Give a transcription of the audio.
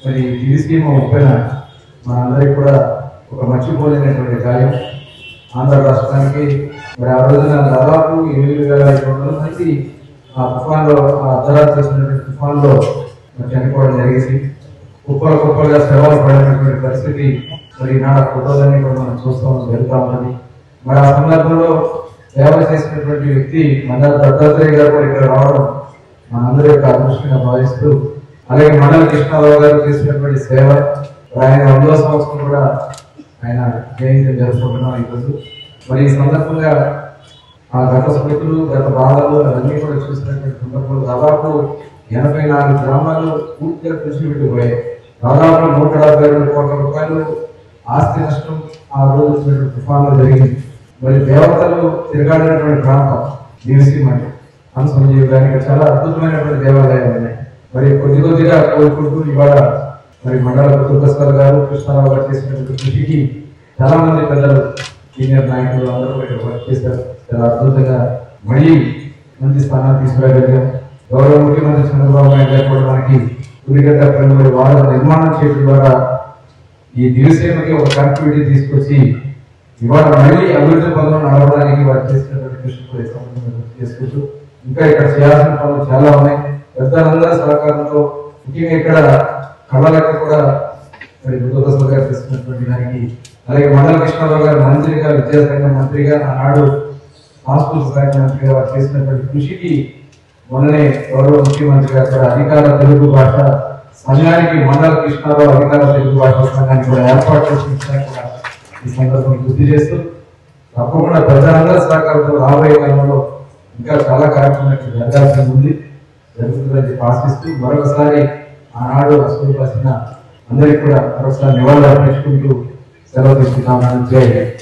మరి టీడీసీ ముప్పైన మనందరికీ కూడా ఒక మర్చిపోలేనటువంటి కార్యం. ఆంధ్ర రాష్ట్రానికి మరి ఆ రోజున దాదాపు 8,500 మంది ఆ తుఫాన్లో, ఆ అర్ధరాత్రి చేసినటువంటి తుఫాన్లో చనిపోవడం జరిగింది. కుప్పలుగా శవాలు పడినటువంటి పరిస్థితి మరి ఈనాడు ఫోటోలన్నీ కూడా మనం చూస్తాం, జరుగుతూ ఉన్నది. మరి ఆ సందర్భంలో సేవ చేసినటువంటి వ్యక్తి మండల దత్తాత్రేయ గారు కూడా ఇక్కడ రావడం మనందరి యొక్క అదృష్టంగా భావిస్తూ, అలాగే మండల కృష్ణారావు గారు చేసినటువంటి సేవ, ఆయన 100వ సంవత్సరం కూడా ఆయన జయంతి జరుపుకుంటున్నాం ఈరోజు. మరి ఈ సందర్భంగా ఆ గత స్మృతులు, గత బాధలు అవన్నీ కూడా చూసినటువంటి సందర్భంలో దాదాపు 84 గ్రామాలు పూర్తిగా కృషి పెట్టిపోయాయి. దాదాపు 172 కోట్ల రూపాయలు ఆస్తి నష్టం ఆ రోజు వచ్చినటువంటి తుఫాన్లో జరిగింది. మరి దేవతలు తిరగాడినటువంటి ప్రాంతం దివిసీమ అంటే హంసంజీవి గారికి చాలా అద్భుతమైనటువంటి దేవాలయాలు ఉన్నాయి. మరి కొద్దిగా కోరుకుంటూ ఇవాళ మరి మండల దుర్గస్కర్ గారు, కృష్ణారావు గారు చేసినటువంటి కృషికి చాలా మంది పెద్దలు, సీనియర్ నాయకులు అందరూ ఇక్కడ వర్క్ చేశారు. చాలా అద్భుతంగా మళ్ళీ మంచి స్థానాన్ని తీసుకురాగలిగాం. గౌరవ ముఖ్యమంత్రి చంద్రబాబు నాయుడు గారు కూడా మనకి పులిగడ్డ ప్రేమలు వాళ్ళ నిర్మాణం చేయడం ద్వారా ఈ దివిసీమకి ఒక కనెక్టివిటీ తీసుకొచ్చి ఇవాళ మళ్ళీ అభివృద్ధి పనులను నడవడానికి వారు చేసినటువంటి కృషి కూడా చేసుకుంటూ ఇంకా ఇక్కడ చేయాల్సిన పనులు చాలా ఉన్నాయి. పెద్దలందరి సహకారంతో ముఖ్యంగా ఇక్కడ కళలకు కూడా మరి దుర్గస్కర్ గారు చేస్తున్నటువంటి దానికి, అలాగే మండల కృష్ణారావు గారు మంత్రిగా, విద్యాశాఖ మంత్రిగా, ఆనాడు సాంస్కృతిక శాఖ మంత్రిగా వారు చేసినటువంటి కృషికి మొన్ననే గౌరవ ముఖ్యమంత్రి గారు కూడా అధికార తెలుగు భాష సంఘానికి, మండల కృష్ణారావు అధికార తెలుగు భాష సంఘాన్ని కూడా ఏర్పాటు చేసిన కూడా ఈ సందర్భంగా గుర్తు చేస్తూ, తప్పకుండా ప్రజలందరి సహకారంతో రాబోయే కాలంలో ఇంకా చాలా కార్యక్రమాలు జరగాల్సి ఉంది, జరుగుతుందని ఆశిస్తూ మరొకసారి ఆనాడు అసలు అందరికీ కూడా మరొకసారి నివాళులు అర్పించుకుంటూ సెలవు తీసుకుంటామని జై హింద్.